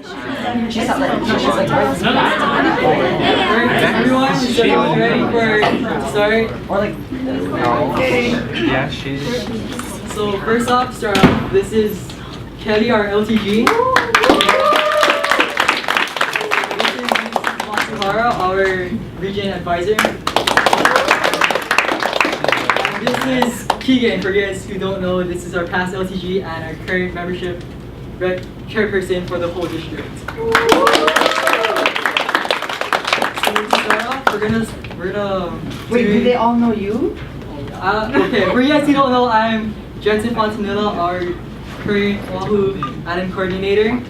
Everyone, so ready for start? Or like, okay. Yeah, she's. So first off, start off. This is Kelly, our LTG. This is Matsuhara, our region advisor. And this is Keegan. For you guys who don't know, this is our past LTG and our current membership chairperson for the whole district. So to start off, we're gonna. Wait, do they all know you? Okay, for you guys who don't know, I'm Jensen Fontanilla, our current Oahu Adam coordinator.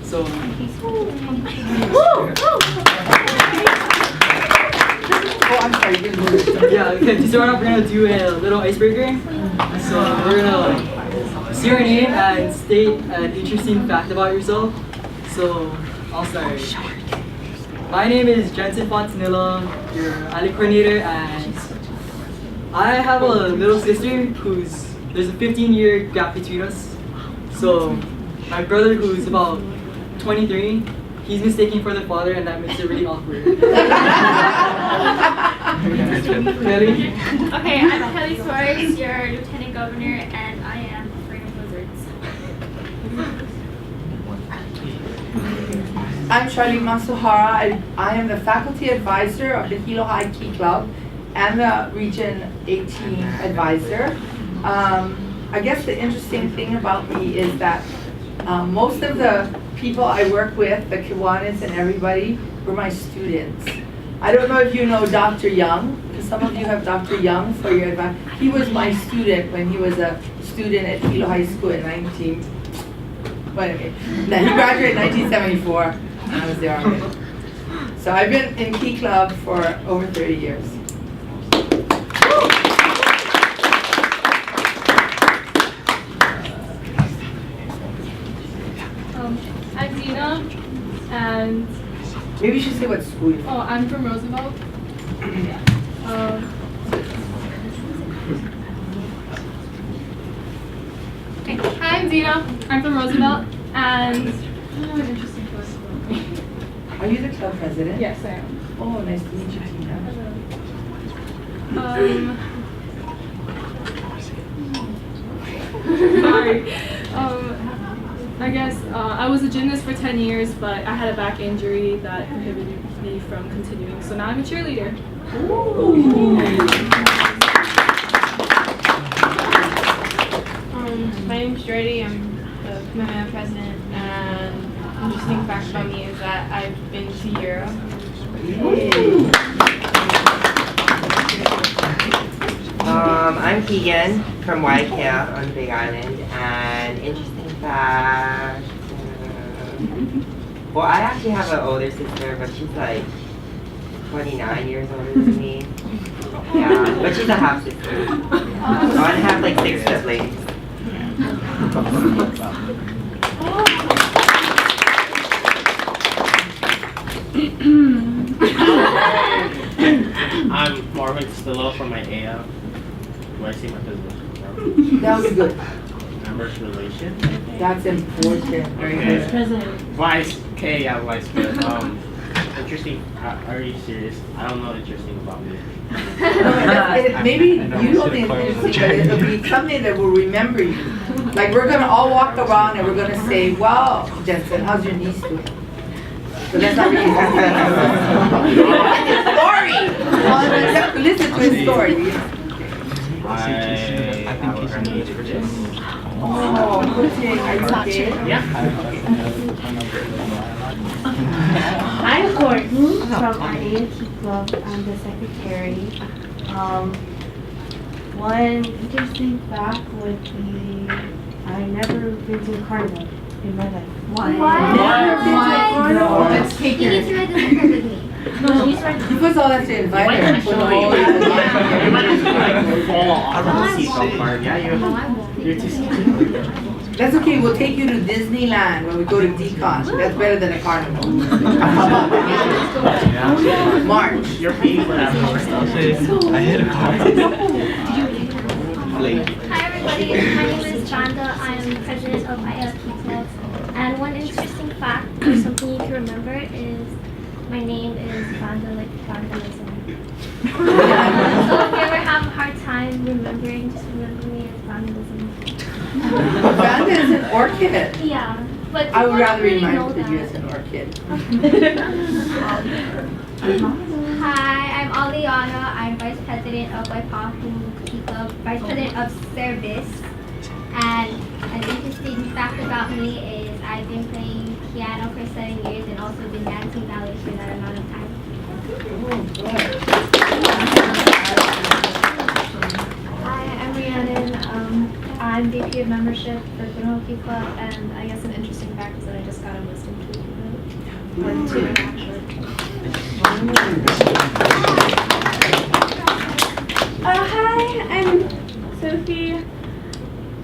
So. Oh, I'm sorry. Yeah, okay, to start off, we're gonna do a little icebreaker. So we're gonna say your name and state an interesting fact about yourself. So I'll start. My name is Jensen Fontanilla, your Ali coordinator, and I have a little sister there's a 15-year gap between us. So my brother, who's about 23, he's mistaken for the father, and that makes it really awkward. Kelly? Okay, I'm Kelly Suarez, your lieutenant governor, and I am afraid of lizards. I'm Charlie Matsuhara. I am the faculty advisor of the Hilo High Key Club and the Region 18 advisor. I guess the interesting thing about me is that most of the people I work with, the Kiwanis and everybody, were my students. I don't know if you know Dr. Young, because some of you have Dr. Young for your advice. He was my student when he was a student at Hilo High School in he graduated in 1974, and I was there already. So I've been in Key Club for over 30 years. I'm Dina, and Maybe you should say what school you're from. I'm from Roosevelt. Okay. Hi, I'm Dina. I'm from Roosevelt, and interesting question. Are you the club president? Yes, I am. Oh, nice to meet you, Tina. Sorry. I guess I was a gymnast for 10 years, but I had a back injury that prohibited me from continuing. So now I'm a cheerleader. My name's Jordy. I'm the commitment president, and interesting fact about me is that I've been to Europe. I'm Keegan from Waikea on the Big Island, and interesting fact. Well, I actually have an older sister, but she's like 29 years older than me. Yeah, but she's a half sister. So I have like 6 siblings. I'm Marvin Castillo from my AF. Do I see my position? That would be good. Members relation. That's important. Very good. Vice K, yeah, Vice President. Interesting. Are you serious? I don't know interesting about me. Maybe you don't think it's interesting, but it'll be something that will remember you. Like we're gonna all walk around and we're gonna say, "Wow, Jensen, how's your niece doing?" But that's not really story. Listen to his story. I have a herniated disc. Oh, good thing. Are you okay? Yeah. I'm Courtney from our AFT Club. I'm the secretary. One interesting fact would be I've never been to a carnival in my life. What? Never been to a carnival. Let's take You need her. to ride the record with me. No, she's right. You first all have to invite her. You might have to like fall off the seatbelt part. Yeah, No, I won't. you're too skinny. That's okay. We'll take you to Disneyland when we go to Decon. That's better than a carnival. March. You're paying for that. I hit a car. Hi everybody, my name is Chanda. I am president of IFP Club. And one interesting fact or something you can remember is my name is vandalism. So if you ever have a hard time remembering, just remember me as vandalism. Vanda is an orchid. Yeah, but I would people rather don't really remind know you that. as an orchid. Hi, I'm Iolani. I'm Vice President of Oahu Key Club, Vice President of Service. And an interesting fact about me is I've been playing piano for 7 years and also been dancing ballet for that amount of time. Hi, I'm Rhiannon. I'm VP of Membership for Oahu Key Club, and I guess an interesting fact is that I just got a wisdom tooth removed. Or two, actually. Hi, I'm Sophie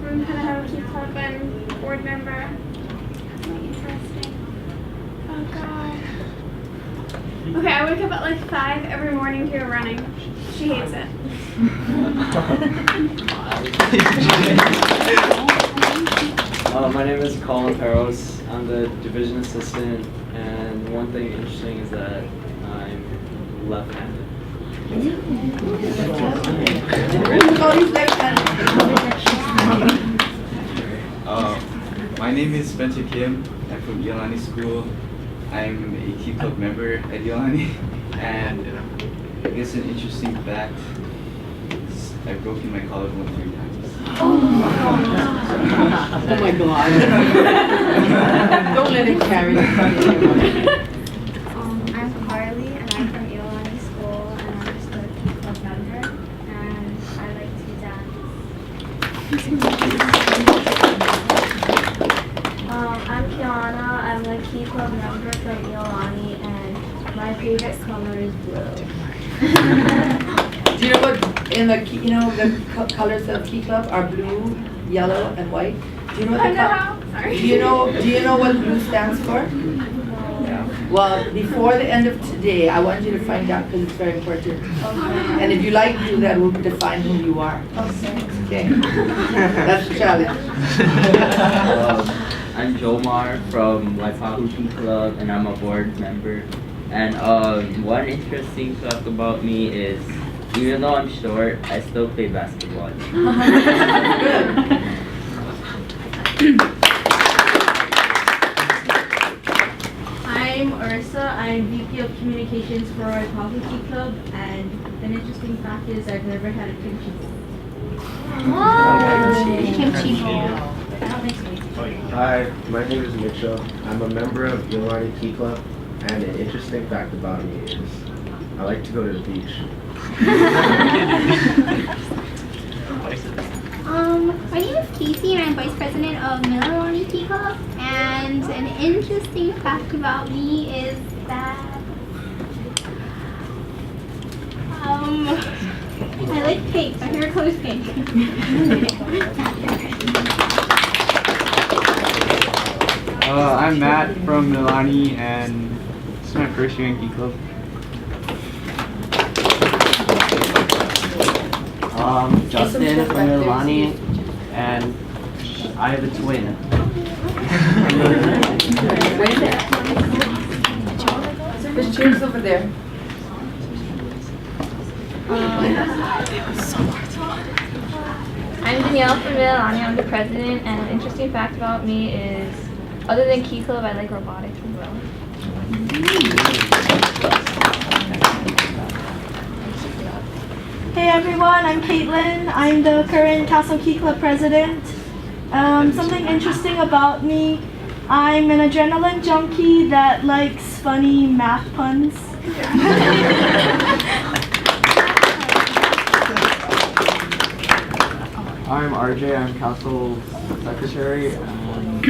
from Oahu Key Club. I'm board member. Interesting. Oh God. Okay, I wake up at like 5 every morning to go running. She hates it. My name is Colin Peros. I'm the division assistant, and one thing interesting is that I'm left-handed. Oh, he's left-handed. My name is Spencer Kim. I'm from Iolani School. I'm a Key Club member at Iolani, and I guess an interesting fact is I've broken my collarbone 3 times. Oh my God. Don't let him carry you. I'm Carly, and I'm from Iolani School, and I'm just a Key Club member, and I like to dance. I'm Kiana. I'm a Key Club member from Iolani, and my favorite color is blue. Do you know what the colors of Key Club are blue, yellow, and white? Do you know what Sorry. Do you know what blue stands for? Well, before the end of today, I want you to find out because it's very important. Okay. And if you like blue, that will define who you are. Okay. That's the challenge. I'm Jomar from Oahu Key Club, and I'm a board member. And one interesting fact about me is, even though I'm short, I still play basketball. I'm Ursa. I'm VP of Communications for Oahu Key Club, and an interesting fact is I've never had a kimchi. Kimchi bowl. Hi, my name is Mitchell. I'm a member of Iolani Key Club, and an interesting fact about me is I like to go to the beach. My name is Casey and I'm Vice President of Iolani Key Club. And an interesting fact about me is that I like pink. My favorite color is pink. I'm Matt from Milani, and this is my first year in Key Club. Justin from Iolani, and I have a twin. There's chairs over there. I'm Danielle from Iolani. I'm the president, and an interesting fact about me is, other than Key Club, I like robotics as well. Hey everyone, I'm Caitlin. I'm the current Castle Key Club president. Something interesting about me, I'm an adrenaline junkie that likes funny math puns. I'm RJ. I'm Castle secretary, and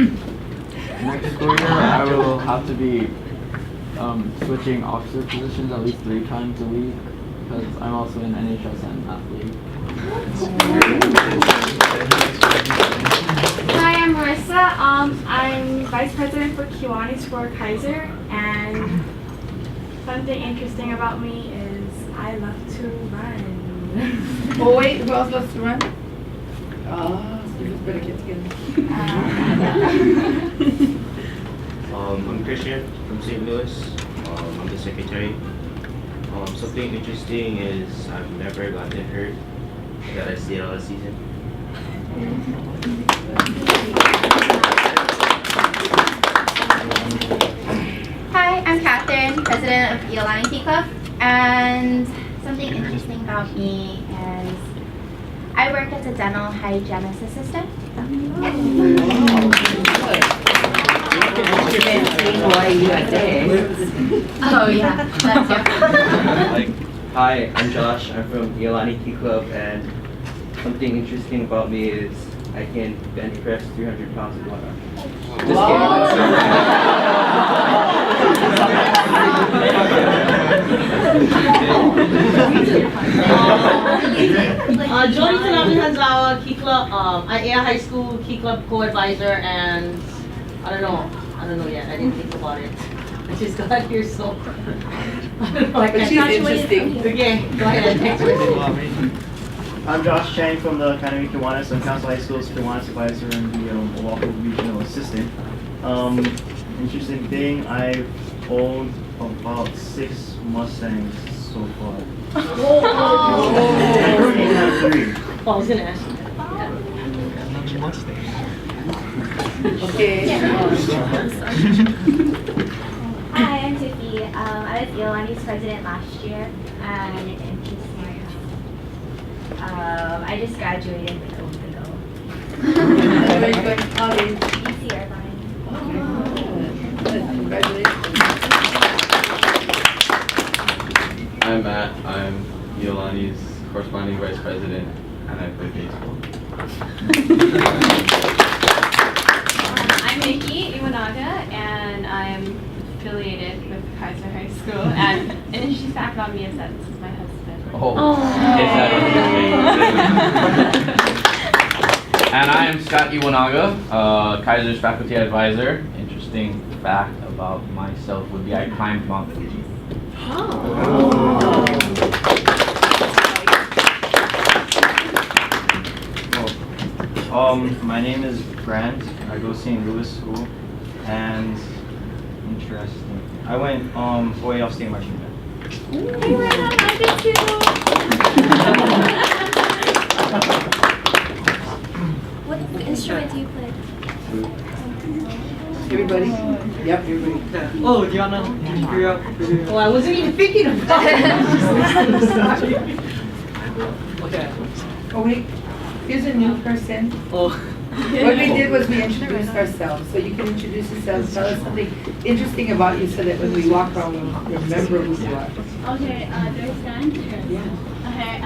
next school year I will have to be switching officer positions at least 3 times a week because I'm also an NHSN athlete. Hi, I'm Marissa. I'm Vice President for Kiwani Sport Kaiser, and something interesting about me is I love to run. Oh wait, who else loves to run? Oh, so you just better get together. I'm Christian from St. Louis. I'm the secretary. Something interesting is I've never gotten hurt that I stayed all the season. Hi, I'm Catherine, president of Iolani Tea Club, and something interesting about me is I work as a dental hygienist assistant. Oh yeah, that's it. Hi, I'm Josh. I'm from Iolani Tea Club, and something interesting about me is I can bench press 300 pounds with one arm. Jody Tanami Hanzawa, Key Club, Air High School Key Club co-advisor, and I don't know yet. I didn't think about it. I just got here, so I don't know. But she's interesting. Okay, go ahead. Next person. I'm Josh Chang from the Academy Kiwanis. I'm Council High School's Kiwanis advisor and the Oahu regional assistant. Interesting thing, I've owned about 6 Mustangs so far. I currently have 3. I was gonna ask you Okay. Hi, I'm Tiffy. I was Iolani's president last year, and I just graduated like a week ago. Where are you going to college? UC Irvine. Congratulations. I'm Matt. I'm Iolani's corresponding vice president, and I play baseball. I'm Nikki Iwanaga, and I'm affiliated with Kaiser High School. And an interesting fact about me is that this is my husband. And I am Scott Iwanaga, Kaiser's faculty advisor. Interesting fact about myself would be I climbed Mount Fuji. My name is Grant. I go to St. Louis School, and interesting. I went 4A off state marching band. Hey, we're not happy too. What instrument do you play? Everybody? Yep, everybody. Oh, do you wanna figure out? Well, I wasn't even thinking about it. Okay. Oh wait, here's a new person. Oh. What we did was we introduced ourselves, so you can introduce yourself, tell us something interesting about you so that when we walk around, we'll remember who you are. Okay, do I stand? Yeah. Okay.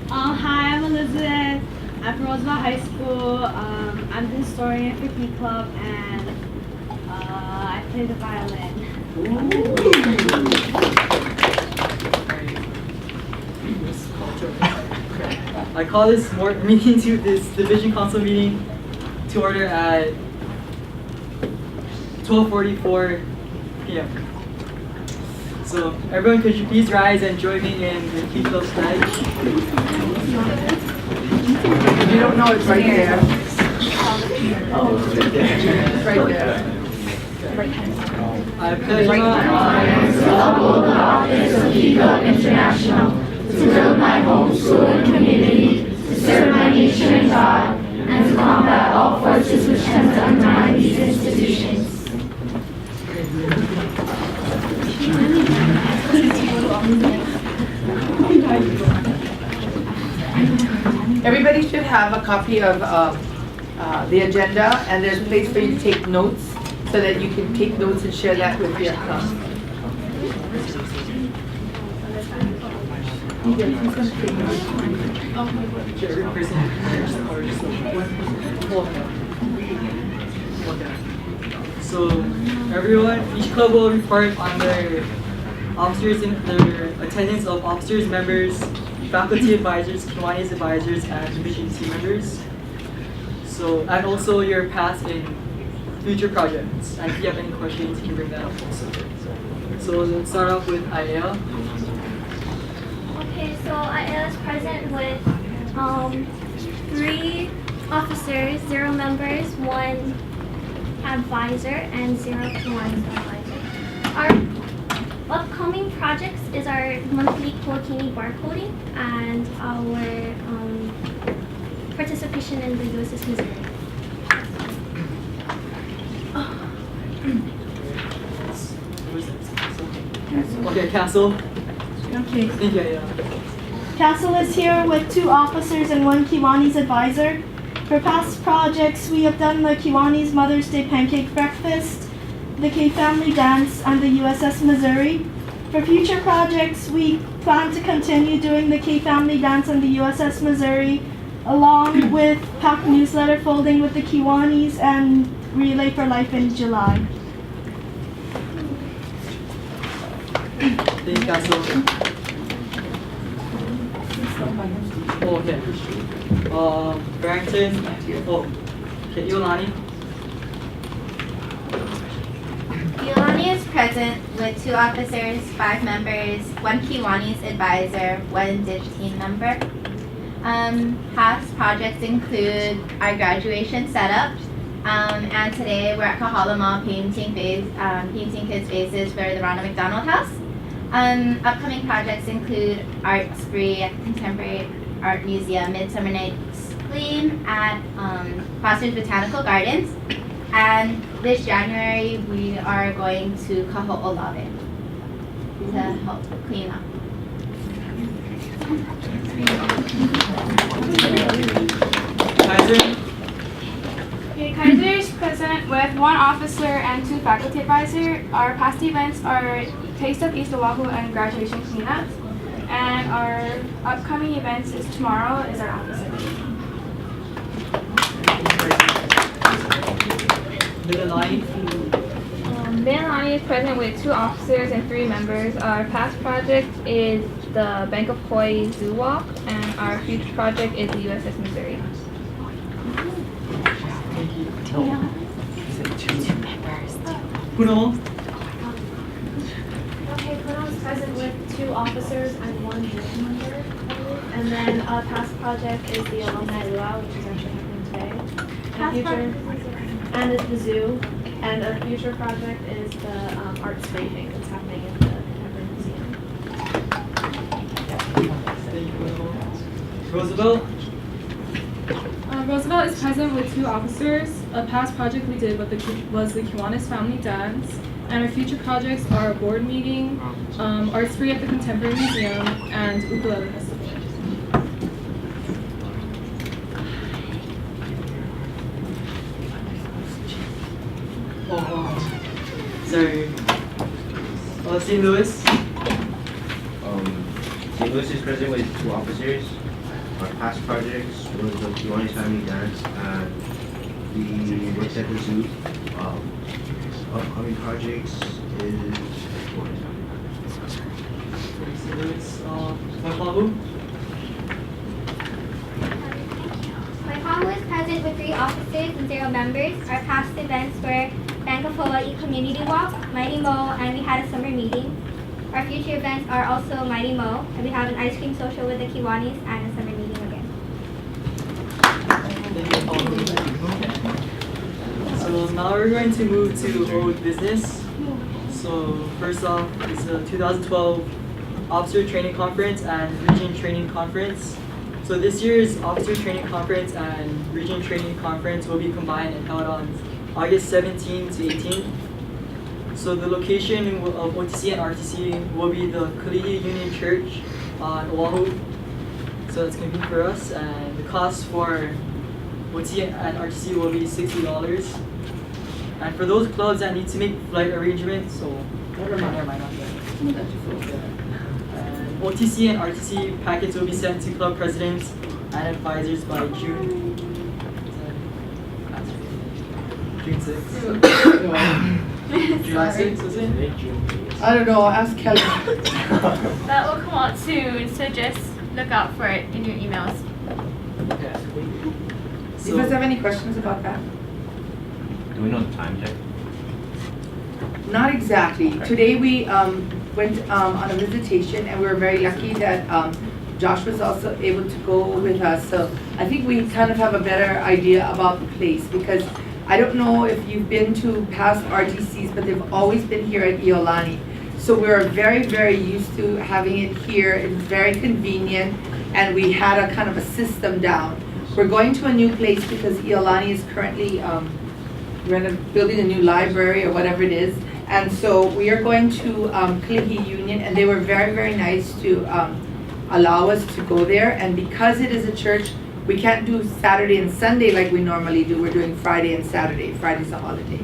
Hi, I'm Elizabeth. I'm from Roosevelt High School. I'm the historian for Key Club, and I play the violin. I call this meeting to this division council meeting to order at 12:44 p.m. So everyone, could you please rise and join me in the Key Club pledge? If you don't know, it's right there. It's right there. I pledge allegiance to uphold the office of Key Club International, to build my home, school, and community, to serve my nation and God, and to combat all forces which tend to undermine these institutions. Everybody should have a copy of the agenda, and there's a place for you to take notes so that you can take notes and share that with your So everyone, each club will report on their officers and their attendance of officers, members, faculty advisors, Kiwanis advisors, and division team members. So, and also your past and future projects. And if you have any questions, you can bring that up also. So let's start off with Aya. Okay, so I was present with 3 officers, 0 members, 1 advisor and 0 Kiwanis advisor. Our upcoming projects is our monthly Kuakini barcoding and our participation in the USS Missouri. Okay, Castle. Okay. Yeah. Castle is here with 2 officers and 1 Kiwanis advisor. For past projects, we have done the Kiwanis Mother's Day Pancake Breakfast, the K Family Dance, and the USS Missouri. For future projects, we plan to continue doing the K Family Dance and the USS Missouri, along with pack newsletter folding with the Kiwanis and Relay for Life in July. Thank you, Castle. Oh, okay. Barrington. Oh, okay, Iolani. Iolani is present with 2 officers, 5 members, 1 Kiwanis advisor, 1 DIP team member. Past projects include our graduation setup, and today we're at Kahala Mall painting kids' faces for the Ronald McDonald House. Upcoming projects include Art Spree at the Contemporary Art Museum, Midsummer Night's Gleam at Foster's Botanical Gardens, and this January we are going to Kaho'olawe to help clean up. Kaiser. Okay, Kaiser is present with 1 officer and 2 faculty advisor. Our past events are Taste of East Oahu and graduation cleanup. And our upcoming events is tomorrow is our opposite. Iolani is present with 2 officers and 3 members. Our past project is the Bank of Hawaii Zoo Walk, and our future project is the USS Missouri. Kuno. Okay, Kuno is present with 2 officers and 1 DIP member. And then a past project is the Alumni Luau, which is actually happening today. And it's the zoo. And a future project is the art scraping that's happening in the Contemporary Museum. Roosevelt. Roosevelt is present with 2 officers. A past project we did was the Kiwanis Family Dance, and our future projects are a board meeting, Art Spree at the Contemporary Museum, and Ukulele Festival. Sorry. St. Louis. St. Louis is present with 2 officers. Our past projects was the Kiwanis Family Dance and the work at the zoo. Upcoming projects is St. Louis. Waipahu. Waipahu is present with 3 officers and 0 members. Our past events were Bank of Hawaii Community Walk, Mighty Mo, and we had a summer meeting. Our future events are also Mighty Mo, and we have an ice cream social with the Kiwanis and a summer meeting again. So now we're going to move to old business. So first off is the 2012 Officer Training Conference and Region Training Conference. So this year's Officer Training Conference and Region Training Conference will be combined and held on August 17 to 18. So the location of OTC and RTC will be the Kalihi Union Church on Oahu. So that's going to be for us, and the cost for OTC and RTC will be $60. And for those clubs that need to make flight arrangements, so never mind, not yet. And OTC and RTC packets will be sent to club presidents and advisors by June 6th. July 6th, was it? I don't know, ask Kelly. That will come out soon, so just look out for it in your emails. Okay. Do you guys have any questions about that? Do we know the time check? Not exactly. Today we went on a visitation, and we were very lucky that Josh was also able to go with us. So I think we kind of have a better idea about the place, because I don't know if you've been to past RTCs, but they've always been here at Iolani. So we're very, very used to having it here. It's very convenient, and we had a kind of a system down. We're going to a new place because Iolani is currently building a new library or whatever it is. And so we are going to Kalihi Union, and they were very, very nice to allow us to go there. And because it is a church, we can't do Saturday and Sunday like we normally do. We're doing Friday and Saturday. Friday's a holiday.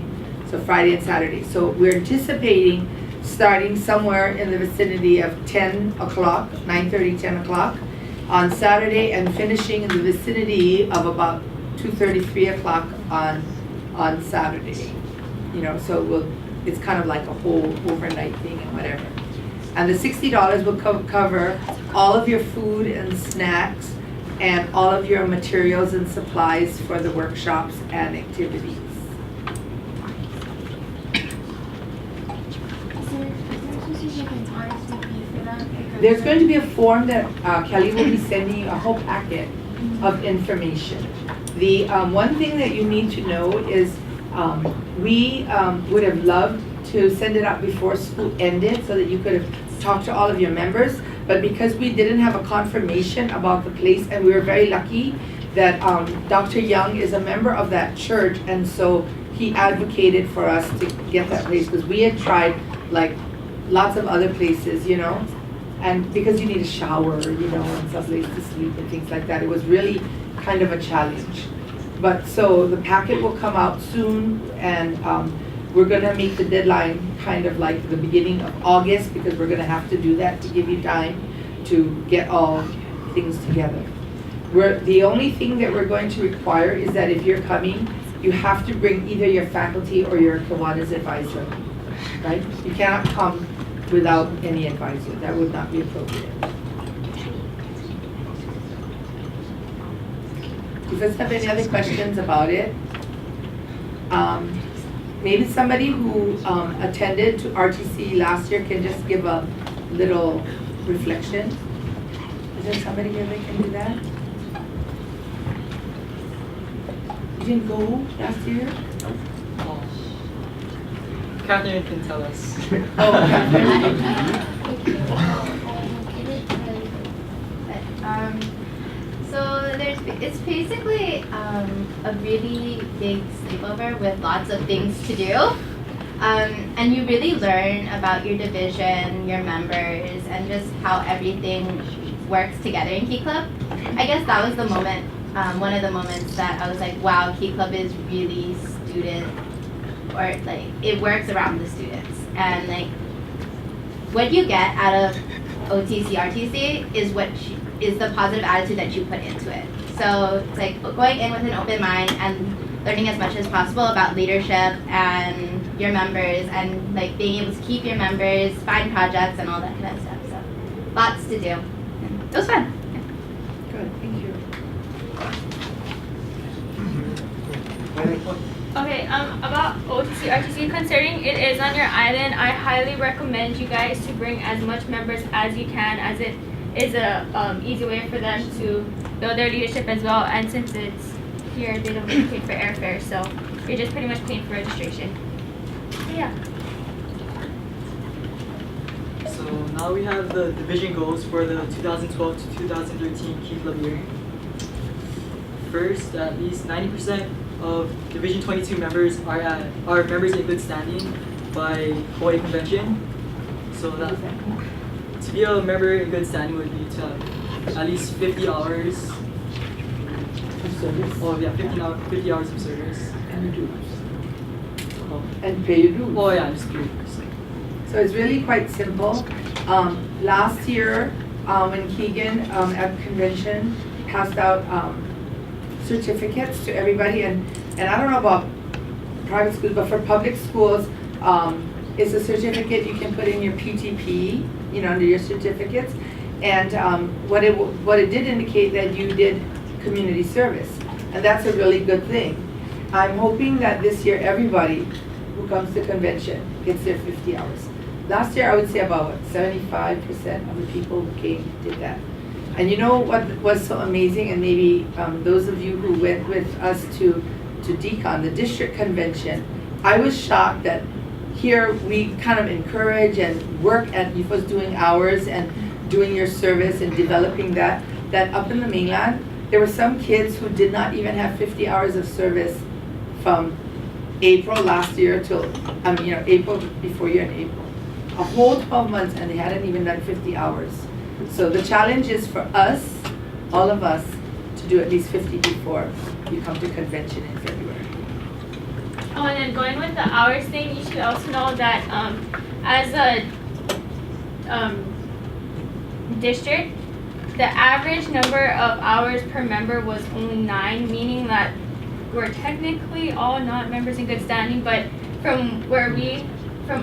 So Friday and Saturday. So we're anticipating starting somewhere in the vicinity of 10 o'clock, 9:30, 10 o'clock on Saturday, and finishing in the vicinity of about 2:30, 3 o'clock on Saturday. You know, so it's kind of like a whole overnight thing and whatever. And the $60 will cover all of your food and snacks and all of your materials and supplies for the workshops and activities. There's going to be a form that Kelly will be sending you, a whole packet of information. The one thing that you need to know is we would have loved to send it out before school ended so that you could have talked to all of your members, but because we didn't have a confirmation about the place, and we were very lucky that Dr. Young is a member of that church, and so he advocated for us to get that place, because we had tried like lots of other places, you know, and because you need a shower, you know, and some place to sleep and things like that, it was really kind of a challenge. But so the packet will come out soon, and we're gonna make the deadline kind of like the beginning of August, because we're gonna have to do that to give you time to get all things together. The only thing that we're going to require is that if you're coming, you have to bring either your faculty or your Kiwanis advisor, right? You cannot come without any advisor. That would not be appropriate. If you guys have any other questions about it, maybe somebody who attended to RTC last year can just give a little reflection. Is there somebody here that can do that? You didn't go last year? Catherine can tell us. Oh, Catherine. So it's basically a really big sleepover with lots of things to do. And you really learn about your division, your members, and just how everything works together in Key Club. I guess that was the moment, one of the moments that I was like, wow, Key Club is really student, or like it works around the students. And like what you get out of OTC, RTC is is the positive attitude that you put into it. So it's like going in with an open mind and learning as much as possible about leadership and your members, and like being able to keep your members, find projects and all that kind of stuff. So lots to do. It was fun. Good, thank you. Okay, about OTC, RTC, considering it is on your island, I highly recommend you guys to bring as much members as you can, as it is a easy way for them to build their leadership as well. And since it's here, they don't get paid for airfare, so you're just pretty much paying for registration. So yeah. So now we have the division goals for the 2012 to 2013 Key Club year. First, at least 90% of Division 22 members are members in good standing by Hawaii Convention. So that to be a member in good standing would be to have at least 50 hours. Service? Oh yeah, 50 hours of service. And dues. And pay your dues. Oh yeah, just dues. So it's really quite simple. Last year, when Keegan at convention passed out certificates to everybody, and I don't know about private schools, but for public schools, it's a certificate you can put in your PTP, you know, under your certificates. And what it did indicate that you did community service, and that's a really good thing. I'm hoping that this year everybody who comes to convention gets their 50 hours. Last year I would say about 75% of the people who came did that. And you know what was so amazing, and maybe those of you who went with us to to DCON, the district convention, I was shocked that here we kind of encourage and work at UFO's doing hours and doing your service and developing that up in the mainland, there were some kids who did not even have 50 hours of service from April last year till, April before year in April. A whole 12 months and they hadn't even done 50 hours. So the challenge is for us, all of us, to do at least 50 before you come to convention in February. Oh, and then going with the hours thing, you should also know that as a district, the average number of hours per member was only 9, meaning that we're technically all not members in good standing, but from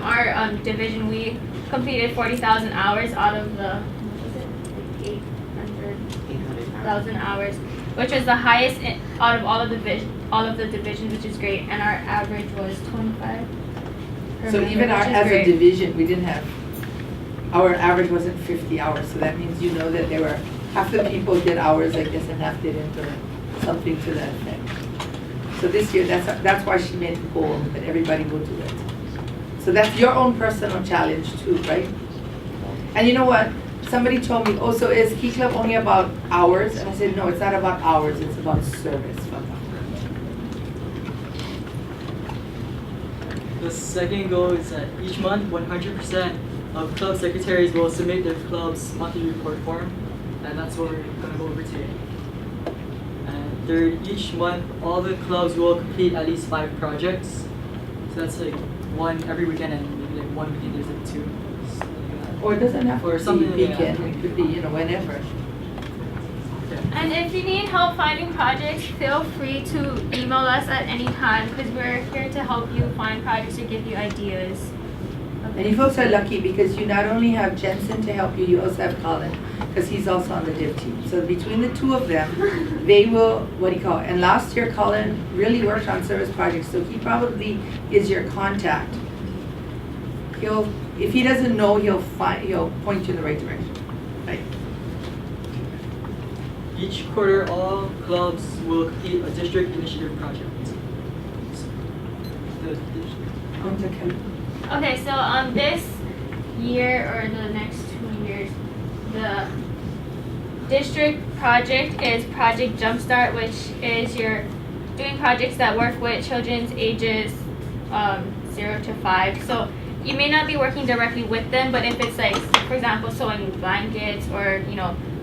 our division, we completed 40,000 hours out of the 800,000 hours, which was the highest out of all of the divisions, which is great, and our average was 25. So even as a division, we didn't have, our average wasn't 50 hours, so that means you know that there were, half the people did hours, I guess, and half didn't, or something to that effect. So this year, that's why she made the goal that everybody will do it. So that's your own personal challenge too, right? And you know what? Somebody told me, oh, so is Key Club only about hours? And I said, no, it's not about hours, it's about service. The second goal is that each month, 100% of club secretaries will submit their club's monthly report form, and that's what we're going to go over today. And third, each month, all the clubs will complete at least 5 projects. So that's like 1 every weekend, and maybe like 1 weekend there's like 2. Or it doesn't have or to something be weekend, it could be, whenever. And if you need help finding projects, feel free to email us at any time, because we're here to help you find projects or give you ideas. And you folks are lucky because you not only have Jensen to help you, you also have Colin, because he's also on the div team. So between the two of them, they will, and last year Colin really worked on service projects, so he probably is your contact. If he doesn't know, he'll point you in the right direction. Right. Each quarter, all clubs will complete a district initiative project. Okay, so this year or the next 2 years, the district project is Project Jumpstart, which is you're doing projects that work with children's ages 0 to 5. So you may not be working directly with them, but if it's like, for example, sewing blankets or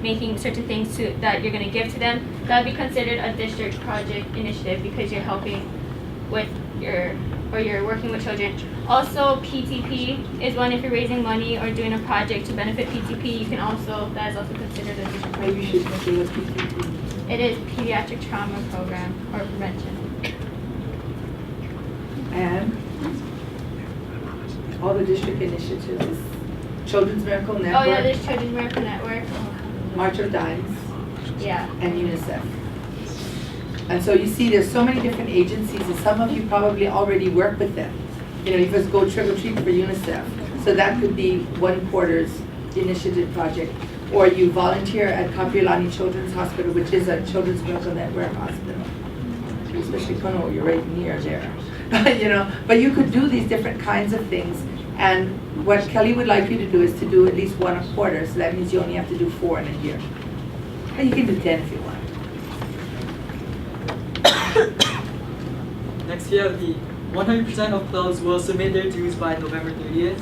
making certain things that you're going to give to them, that would be considered a district project initiative because you're helping with you're working with children. Also, PTP is one if you're raising money or doing a project to benefit PTP. That is also considered a district project. Maybe you should say what PTP. It is Pediatric Trauma Program or Prevention. And all the district initiatives is Children's Miracle Network. Oh yeah, there's Children's Miracle Network. March of Dimes. Yeah. And UNICEF. And so you see there's so many different agencies, and some of you probably already work with them. You first go trick or treat for UNICEF. So that could be 1 quarter's initiative project. Or you volunteer at Iolani Children's Hospital, which is a Children's Miracle Network hospital. Especially Kono, you're right near there. But you could do these different kinds of things. And what Kelly would like you to do is to do at least 1 a quarter. So that means you only have to do 4 in a year. And you can do 10 if you want. Next, we have the 100% of clubs will submit their dues by November 30th.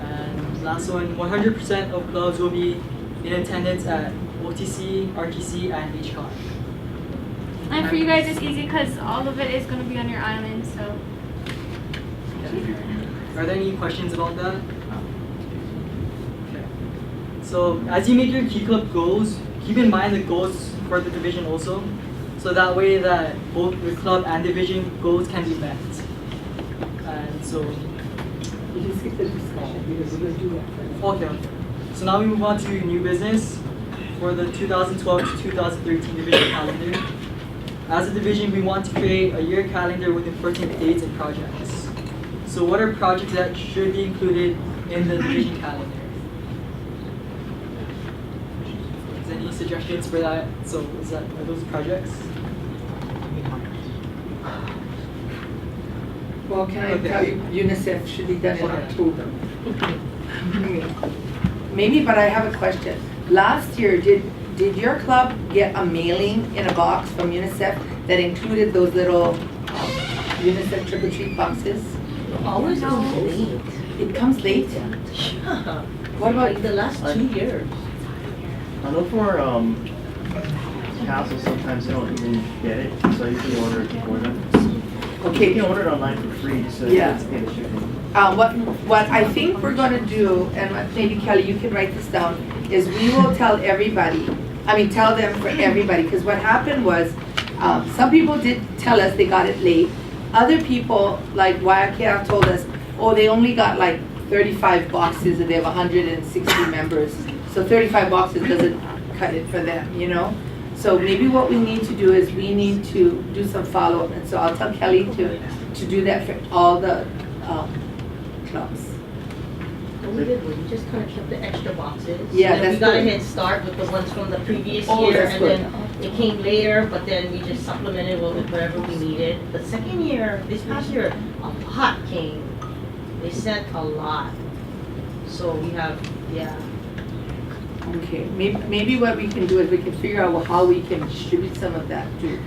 And last one, 100% of clubs will be in attendance at OTC, RTC, and HCON. And for you guys, it's easy because all of it is going to be on your island, so. Are there any questions about that? Okay. So as you make your Key Club goals, keep in mind the goals for the division also. So that way that both the club and division goals can be met. And so... You can skip the discussion because we're going to do that. Okay. So now we move on to new business for the 2012 to 2013 division calendar. As a division, we want to create a year calendar with important dates and projects. So what are projects that should be included in the division calendar? Is there any suggestions for that? So are those projects? Well, can I tell you, UNICEF should be done in October. Maybe, but I have a question. Last year, did your club get a mailing in a box from UNICEF that included those little UNICEF trick-or-treat boxes? Always comes late. It comes late? Yeah. What about like the last 2 years? I know for castles, sometimes they don't even get it, so you can order it for them. Okay. You can order it online for free, so you have to pay the shipping. What I think we're going to do, and maybe Kelly, you can write this down, is we will tell everybody, tell them for everybody, because what happened was, some people did tell us they got it late. Other people, like YKF told us, oh, they only got like 35 boxes and they have 160 members. So 35 boxes doesn't cut it for them, you know? So maybe what we need to do is we need to do some follow-up. And so I'll tell Kelly to do that for all the clubs. What we did was we just kind of kept the extra boxes. Yeah, and that's we got good. a head start with the ones from the previous Oh, year, that's and good. then it came later, but then we just supplemented with whatever we needed. The second year, this past year, a lot came. They sent a lot. So we have, yeah. Okay, maybe what we can do is we can figure out how we can distribute some of that to,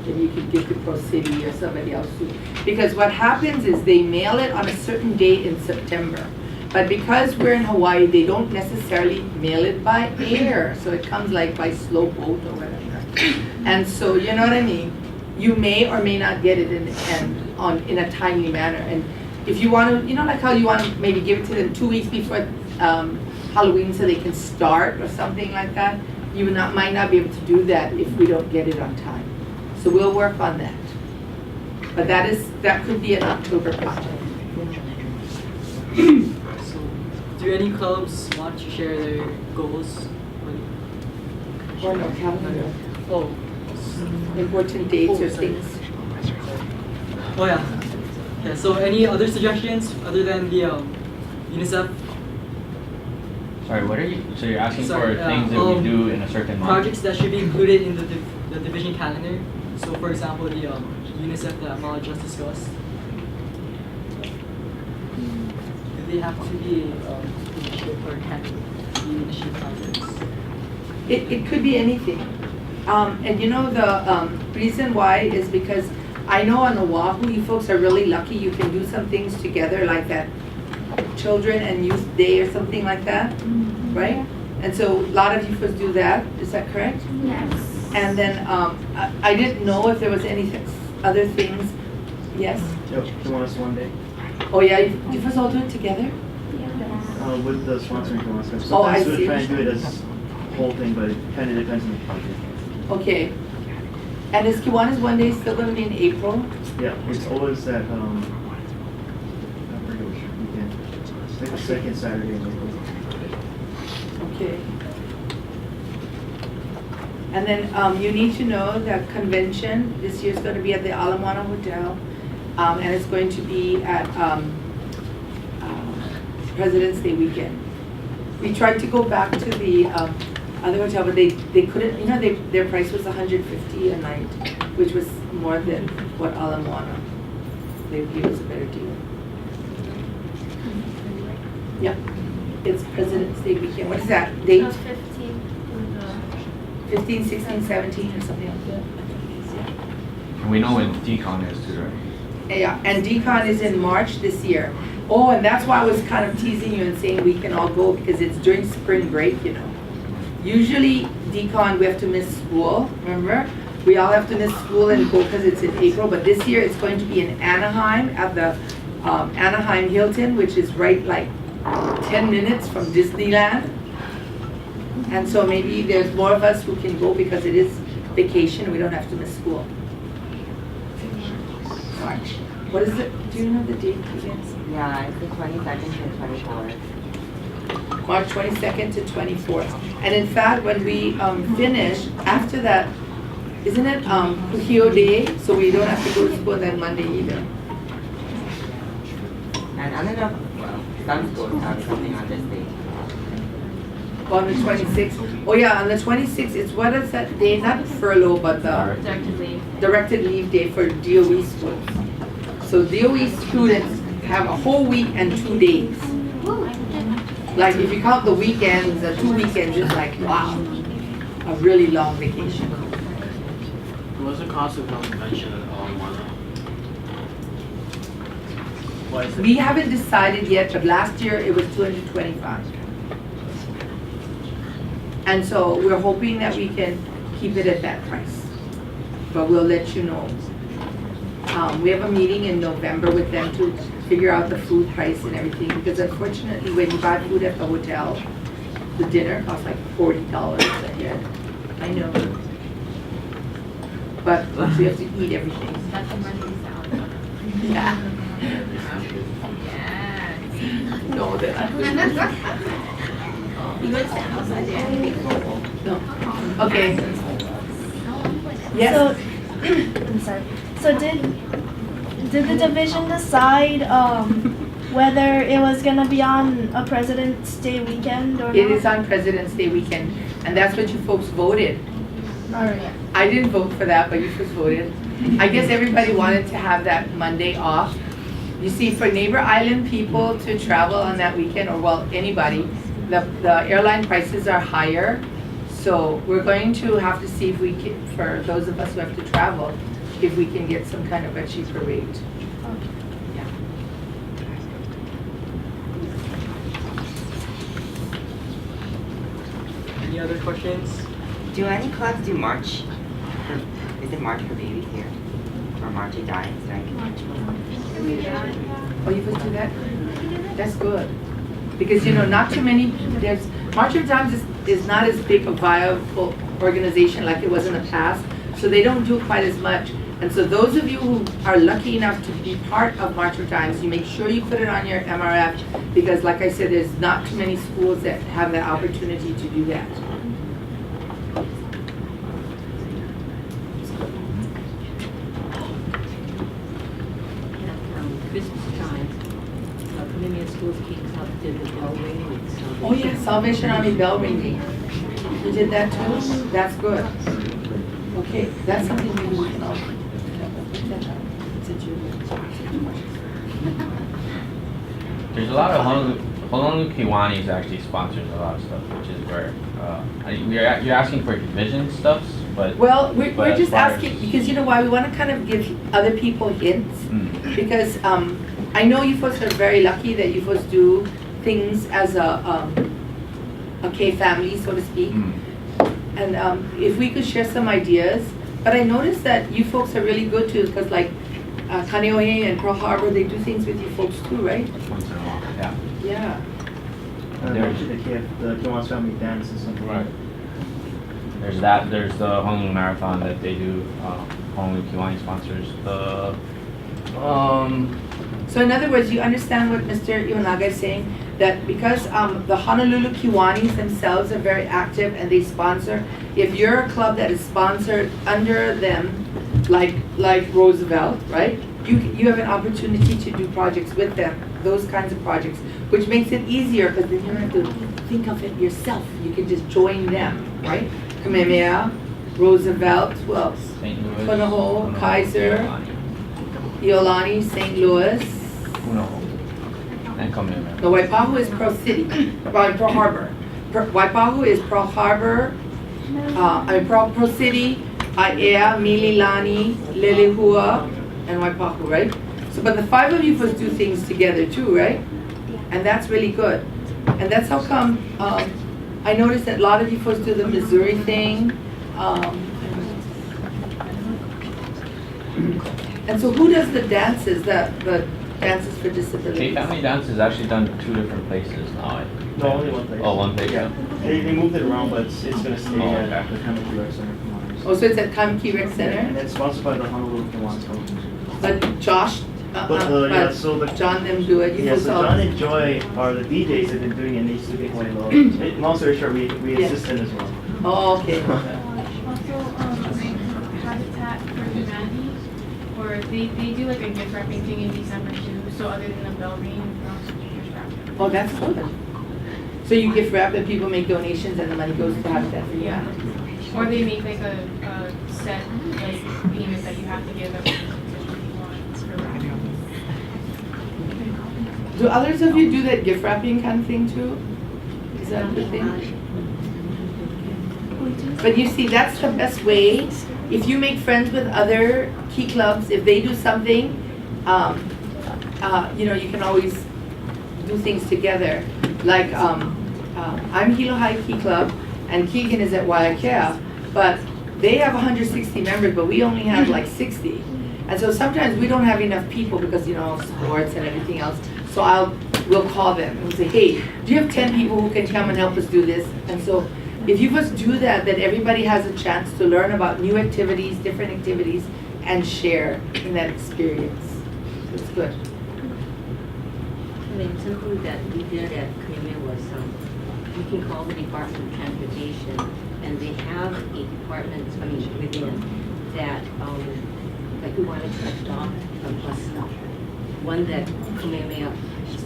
if you could give to Pro City or somebody else too. Because what happens is they mail it on a certain date in September. But because we're in Hawaii, they don't necessarily mail it by air. So it comes like by slow boat or whatever. And so, you know what I mean? You may or may not get it in a timely manner. And if you want to, you know, like how you want to maybe give it to them 2 weeks before Halloween so they can start or something like that, you might not be able to do that if we don't get it on time. So we'll work on that. But that could be an October project. Do any clubs want to share their goals? Or no, calendar. Oh, important dates or things. Oh yeah. Yeah. So any other suggestions other than the UNICEF? Sorry, what are you? So you're asking Sorry, for things that we do in a certain month? Projects that should be included in the division calendar. So for example, the UNICEF that Mala just discussed. Do they have to be initiative or can be initiative projects? It could be anything. And you know the reason why is because I know on Oahu you folks are really lucky you can do some things together like that Children and Youth Day or something like that, right? And so a lot of you folks do that, is that correct? Yes. And then I didn't know if there was any other things. Yes? Yep, you want us one day? Oh yeah, you folks all do it together? With the sponsoring Kiwanis. Oh, I Sometimes we'll see. try and do it as a whole thing, but it kind of depends on the project. Okay. And is Kiwanis one day still going to be in April? Yeah, it's always that, I forget which weekend. It's like the second Saturday in April. Okay. And then you need to know that convention this year is going to be at the Ala Moana Hotel, and it's going to be at President's Day weekend. We tried to go back to the other hotel, but they couldn't. You know, their price was $150 a night, which was more than what Ala Moana. They gave us a better deal. Yeah, it's President's Day weekend. What is that date? 15, 16, 17, or something like that. And we know when decon is too, right? Yeah, and decon is in March this year. Oh, and that's why I was kind of teasing you and saying we can all go because it's during spring break, you know. Usually decon we have to miss school, remember? We all have to miss school and go because it's in April, but this year it's going to be in Anaheim at the Anaheim Hilton, which is right like 10 minutes from Disneyland. And so maybe there's more of us who can go because it is vacation, we don't have to miss school. March. What is it? Do you know the date again? Yeah, it's the 22nd to 24th. March 22nd to 24th. And in fact, when we finish, after that, isn't it Kuhio Day? So we don't have to go to school that Monday either. And I don't know, well, some schools have something on this day. On the 26th. Oh yeah, on the 26th, it's what is that day? Not furlough, but the Directed leave. directed leave day for DOE schools. So DOE students have a whole week and 2 days. Like if you count the weekends, the 2 weekends, it's like, wow, a really long vacation. What's the cost of convention at Why is it? We haven't decided yet, but last year it was 225. And so we're hoping that we can keep it at that price. But we'll let you know. We have a meeting in November with them to figure out the food price and everything, because unfortunately when you buy food at the hotel, the dinner costs like $40 a head. I know. But we have to eat everything. That's a monthly salary. Yeah. No, that No. Okay. Yes. So, I'm sorry. So did the division decide whether it was gonna be on a President's Day weekend or not? It is on President's Day weekend, and that's what you folks voted. All right. I didn't vote for that, but you folks voted. I guess everybody wanted to have that Monday off. You see, for Neighbor Island people to travel on that weekend, or well, anybody, the airline prices are higher. So we're going to have to see if we can, for those of us who have to travel, if we can get some kind of a cheaper rate. Yeah. Any other questions? Do any clubs do March? Is it March for Babies here? Or March of Dimes, right? Oh, you could do that? That's good. Because, you know, not too many, there's, March of Dimes is not as big a viable organization like it was in the past, so they don't do quite as much. And so those of you who are lucky enough to be part of March of Dimes, you make sure you put it on your MRF, because like I said, there's not too many schools that have the opportunity to do that. Christmas time, Community Schools keeps up to the bell ringing. Oh yeah, Salvation Army bell ringing. You did that too? That's good. Okay, that's something maybe we can all. There's a lot of Honolulu Kiwanis actually sponsors a lot of stuff, which is where you're asking for division stuff, but well, we're just asking because you know why we want to kind of give other people hints because I know you folks are very lucky that you folks do things as a K family, so to speak, and if we could share some ideas. But I noticed that you folks are really good too, because like Kaneohe and Pearl Harbor, they do things with you folks too, right? Once in a while, yeah. Yeah. The Kiwanis Family Dance is something. Right. There's that. There's the Honolulu Marathon that they do. Honolulu Kiwani sponsors the. So in other words, you understand what Mr. Iwanaga is saying, that because the Honolulu Kiwanis themselves are very active and they sponsor, if you're a club that is sponsored under them, like Roosevelt, right? You have an opportunity to do projects with them, those kinds of projects, which makes it easier because then you don't have to think of it yourself. You can just join them, right? Kamehameha, Roosevelt, who else? St. Louis. Punahou, Kaiser, Iolani, St. Louis. And Kamehameha. The Waipahu is Pearl City, Pearl Harbor. Waipahu is Pearl Harbor, Pearl City, Aiea, Mililani, Lelehua, and Waipahu, right? So, but the five of you folks do things together too, right? And that's really good. And that's how come I noticed that a lot of you folks do the Missouri thing. And so who does the dances, the dances for disabilities? K Family Dance is actually done 2 different places now. No, only one place. Oh, one place. Yeah. They moved it around, but it's going to stay at the Kamiki Rec Center. Oh, so it's at Kamiki Rec Center? And it's sponsored by the Honolulu Kiwanis Foundation. But Josh, John them do it. You Yeah, folks so all- John and Joy are the DJs that have been doing it, and they used to be quite low. Long story short, we assist them as well. Oh, okay. Habitat for Humanity, or they do like a gift wrapping thing in December too. So other than the bell ring, we also do gift wrapping. Oh, that's good. So you gift wrap and people make donations and the money goes to Habitat for Yeah. Humanity? Or they make like a set like payment that you have to give every 51 for wrapping. Do others of you do that gift wrapping kind of thing too? Is that the thing? But you see, that's the best way. If you make friends with other key clubs, if they do something, you know, you can always do things together. Like, I'm Hilo High Key Club, and Keegan is at Waiakea, but they have 160 members, but we only have like 60. And so sometimes we don't have enough people because, you know, sports and everything else. So we'll call them and we'll say, hey, do you have 10 people who can come and help us do this? And so if you just do that, then everybody has a chance to learn about new activities, different activities, and share in that experience. It's good. I mean, something that we did at Kamehameha was you can call the Department of Transportation, and they have a department, I mean, within that, like we wanted to adopt a bus stop, one that Kamehameha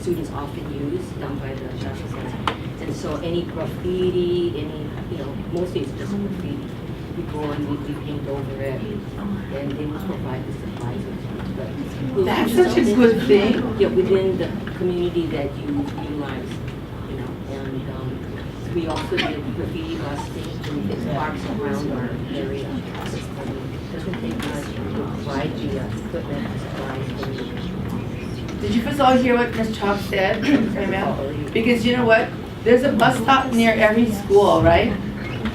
students often use down by the shopping center. And so any graffiti, you know, mostly it's just graffiti. We go and we paint over it, and they will provide the supplies. But that's such a good thing. Yeah, within the community that you utilize, you know. And we also did graffiti busting in the parks around our area. It doesn't take much to provide the equipment and supplies. Did you first all hear what Ms. Chop said? Because you know what? There's a bus stop near every school, right?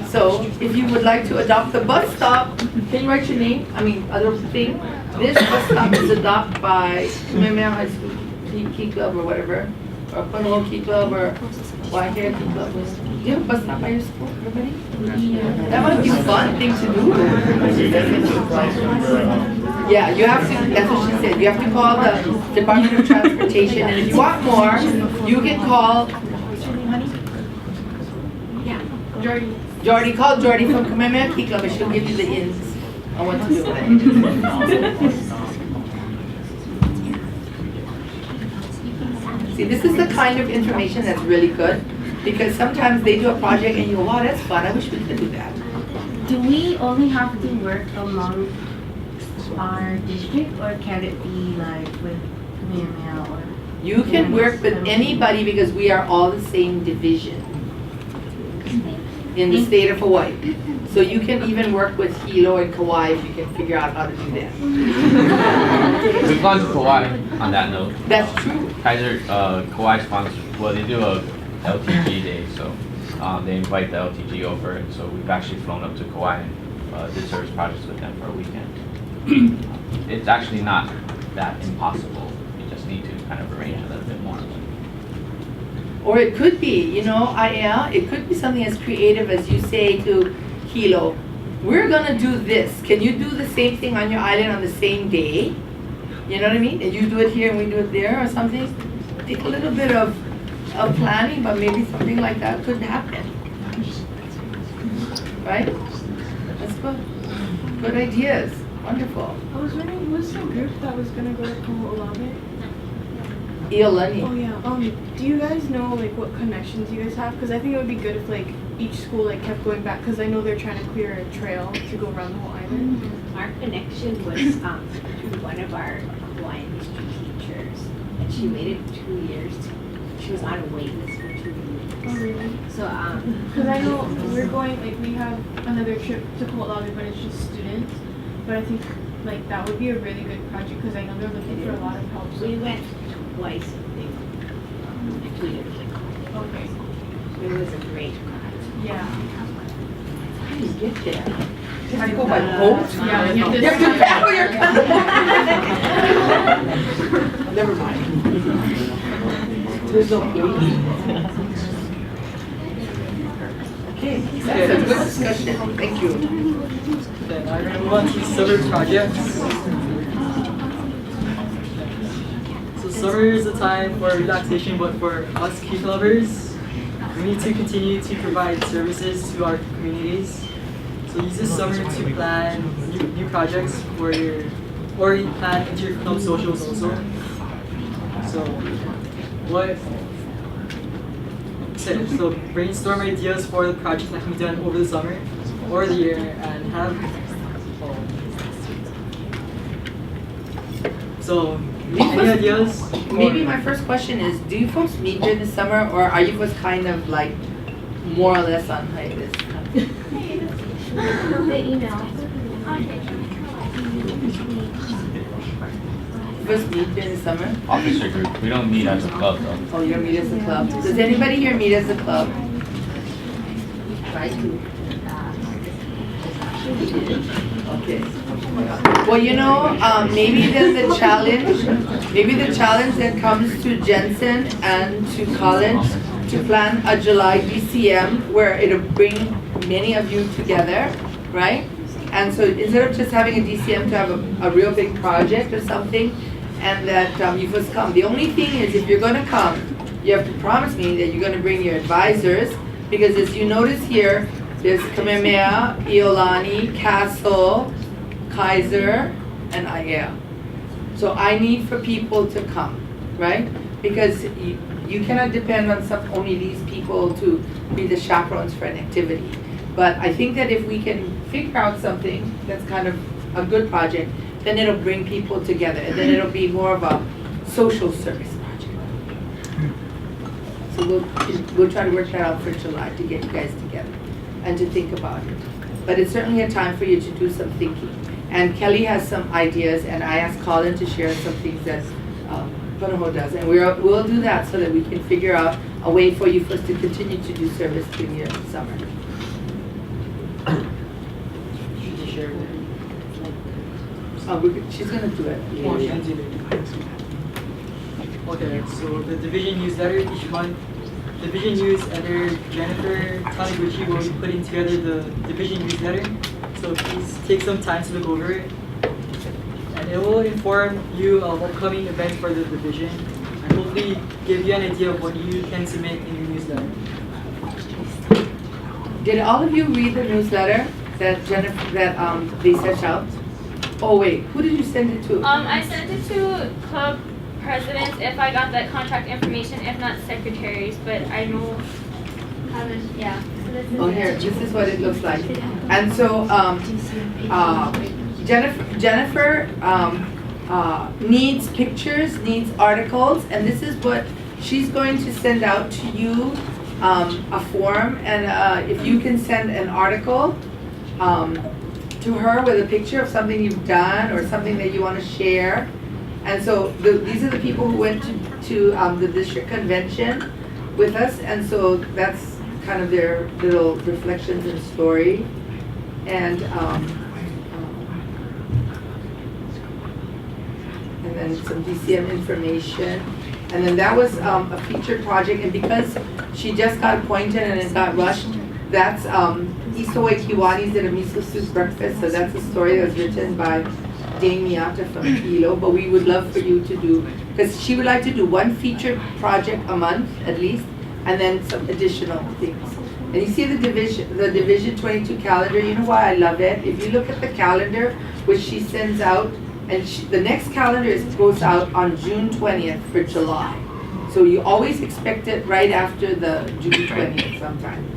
So if you would like to adopt the bus stop, can you write your name? I mean, other thing. This bus stop is adopted by Kamehameha High School Key Club or whatever, or Punahou Key Club or Waiakea Key Club. Do you have a bus stop by your school, everybody? Yeah. That might be a fun thing to do. Yeah, you have to, that's what she said, you have to call the Department of Transportation, and if you want more, you can call, what's your name, honey? Yeah, Jordy. Jordy, call Jordy from Kamehameha Key Club, and she'll give you the ins on what to do. See, this is the kind of information that's really good, because sometimes they do a project and you go, wow, that's fun, I wish we could do that. Do we only have to work among our district, or can it be like with Kamehameha or? You can work with anybody because we are all the same division in the state of Hawaii. So you can even work with Hilo and Kauai if you can figure out how to do that. We've gone to Kauai on that note. That's true. Kaiser, Kauai sponsors, well, they do a LTG day, so they invite the LTG over, and so we've actually flown up to Kauai and did service projects with them for a weekend. It's actually not that impossible. You just need to kind of arrange a little bit more. Or it could be, you know, it could be something as creative as you say to Hilo, we're gonna do this. Can you do the same thing on your island on the same day? You know what I mean? And you do it here and we do it there or something. Take a little bit of planning, but maybe something like that could happen. Right? That's good. Good ideas. Wonderful. I was wondering, who's the group that was gonna go to Koho'olawe? Iolani. Oh yeah. Do you guys know like what connections you guys have? Because I think it would be good if like each school like kept going back. Because I know they're trying to clear a trail to go around the whole island. Our connection was through one of our Hawaiian history teachers, and she waited 2 years. She was on a wait list for 2 years. Oh really? So because I know we're going, like we have another trip to Koho'olawe, but it's just students. But I think like that would be a really good project because I know they're looking for a lot of help. So we went twice, I think, 2 years ago. Okay. It was a great project. Yeah. How do you get there? Can I go by boat? Yeah, you have to paddle your canoe. Never mind. There's no place. Okay, that's a good discussion. Thank you. Okay, now we're going to move on to summer projects. So summer is a time for relaxation, but for us key clubbers, we need to continue to provide services to our communities. So use this summer to plan new projects for your, or plan inter-club socials also. So so brainstorm ideas for the projects that can be done over the summer or the year, and have so Any ideas? Maybe my first question is, do you folks meet during the summer, or are you folks kind of like more or less on hiatus? The email. You first meet during the summer? Officer group, we don't meet as a club though. Oh, you don't meet as a club? Does anybody here meet as a club? Try to. Okay. Well, you know, maybe then the challenge that comes to Jensen and to college to plan a July DCM where it'll bring many of you together, right? And so instead of just having a DCM to have a real big project or something, and that you first come. The only thing is, if you're going to come, you have to promise me that you're going to bring your advisors, because as you notice here, there's Kamehameha, Iolani, Castle, Kaiser, and Aiea. So I need for people to come, right? Because you cannot depend on only these people to be the chaperones for an activity. But I think that if we can figure out something that's kind of a good project, then it'll bring people together, and then it'll be more of a social service project. So we'll try to work that out for July to get you guys together and to think about it. But it's certainly a time for you to do some thinking. And Kelly has some ideas, and I asked Colin to share some things that Punaho does, and we'll do that so that we can figure out a way for you folks to continue to do service during your summer. Oh, she's gonna do it. Oh, she's gonna do it. Okay, so the division newsletter each month, division news editor Jennifer Taniguchi will be putting together the division newsletter. So please take some time to look over it. And it will inform you of upcoming events for the division and hopefully give you an idea of what you can submit in the newsletter. Did all of you read the newsletter that they sent out? Oh wait, who did you send it to? I sent it to club presidents if I got that contact information, if not secretaries, but I know haven't, yeah. So this is here, this is what it looks like. And so Jennifer needs pictures, needs articles, and this is what she's going to send out to you, a form, and if you can send an article to her with a picture of something you've done or something that you want to share. And so these are the people who went to the district convention with us, and so that's kind of their little reflections and story. And then some DCM information. And then that was a featured project, and because she just got appointed and it got rushed, that's East Hawaii Kiwanis did a miso soup breakfast, so that's a story that was written by Dane Miata from Hilo, but we would love for you to do, because she would like to do one featured project a month at least, and then some additional things. And you see the Division 22 calendar, you know why I love it? If you look at the calendar, which she sends out, and the next calendar goes out on June 20th for July. So you always expect it right after the June 20th sometime.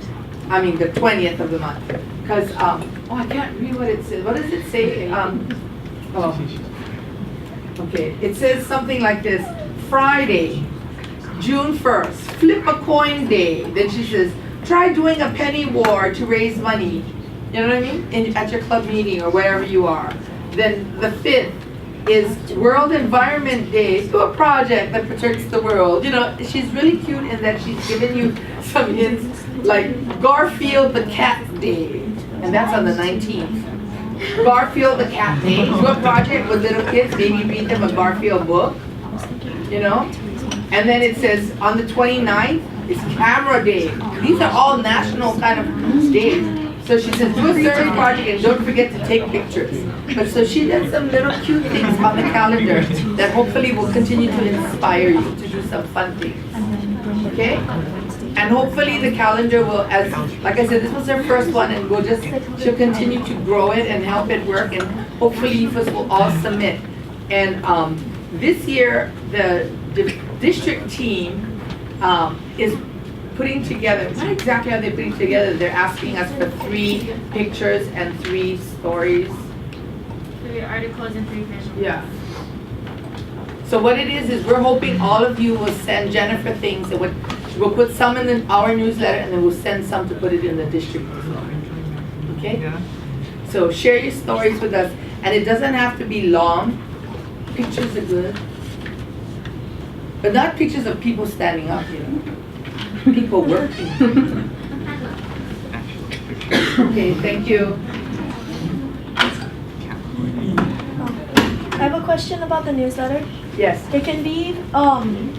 I mean the 20th of the month. Because, oh, I can't read what it says. What does it say? Okay, it says something like this: Friday, June 1st, flip a coin day. Then she says, try doing a penny war to raise money. You know what I mean? At your club meeting or wherever you are. Then the 5th is World Environment Day. Do a project that protects the world. You know, she's really cute in that she's given you some hints, like Garfield the Cat Day, and that's on the 19th. Garfield the Cat Day. Do a project with little kids, maybe read them a Garfield book, you know? And then it says on the 29th is Camera Day. These are all national kind of days. So she says, do a service project and don't forget to take pictures. But so she did some little cute things on the calendar that hopefully will continue to inspire you to do some fun things. Okay? And hopefully the calendar will, as like I said, this was her first one, and she'll continue to grow it and help it work, and hopefully you folks will all submit. And this year, the district team is putting together, what exactly are they putting together? They're asking us for 3 pictures and 3 stories. 3 articles and 3 visuals. Yeah. So what it is we're hoping all of you will send Jennifer things that we'll put some in our newsletter and then we'll send some to put it in the district newsletter. Okay? Yeah. So share your stories with us, and it doesn't have to be long. Pictures are good, but not pictures of people standing up, you know. People working. Okay, thank you. I have a question about the newsletter. Yes. It can be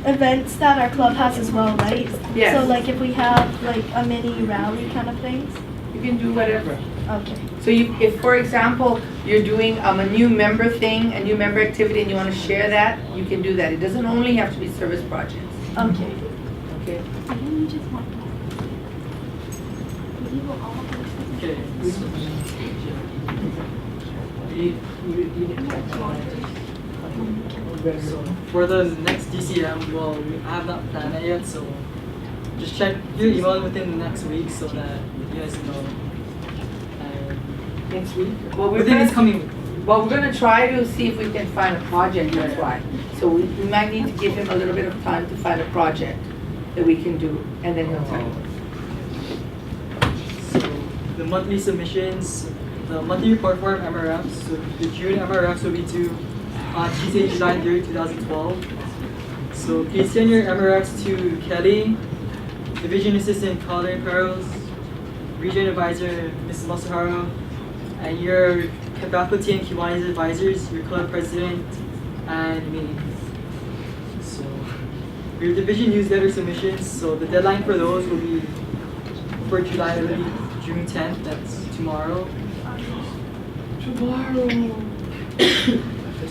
events that our club has as well, right? Yes. So like if we have like a mini rally kind of things? You can do whatever. Okay. So if, for example, you're doing a new member thing, a new member activity, and you want to share that, you can do that. It doesn't only have to be service projects. Okay. Okay. Okay. So for the next DCM, well, I have not planned it yet, so just check your email within the next week so that you guys know. Next week? Well, within this coming week. Well, we're gonna try to see if we can find a project, that's why. So we might need to give him a little bit of time to find a project that we can do, and then he'll tell you. So the monthly submissions, the monthly report form MRFs, so the June MRFs will be due on Tuesday, July 3rd, 2012. So please send your MRFs to Kelly, Division Assistant Colin Perros, Region Advisor Mrs. Masahara, and your faculty and Kiwanis advisors, your club president, and me. So your division newsletter submissions, so the deadline for those will be for July, will be June 10th, that's tomorrow.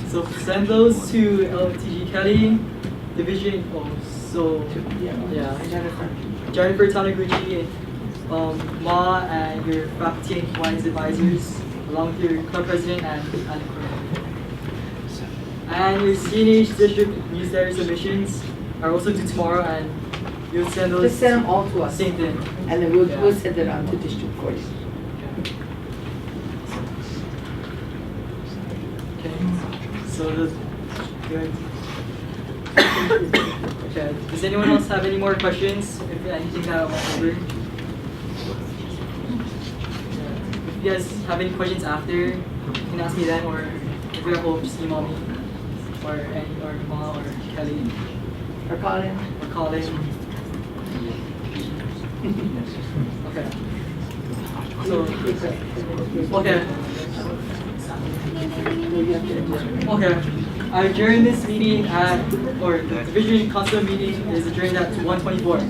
So send those to LTG Kelly, Division, Jennifer Taniguchi, Ma, and your faculty and Kiwanis advisors, along with your club president and And your CNH district newsletter submissions are also due tomorrow, and you'll send those. Just send them all to us. Same thing. And then we'll send it on to district for you. Okay. So good. Okay. Does anyone else have any more questions? If anything that I went over? If you guys have any questions after, you can ask me then, or if you're at home, just email me, or Ma, or Kelly, or Colin. Okay. So, okay. Okay. I adjourn this meeting the division council meeting is adjourned at 1:24.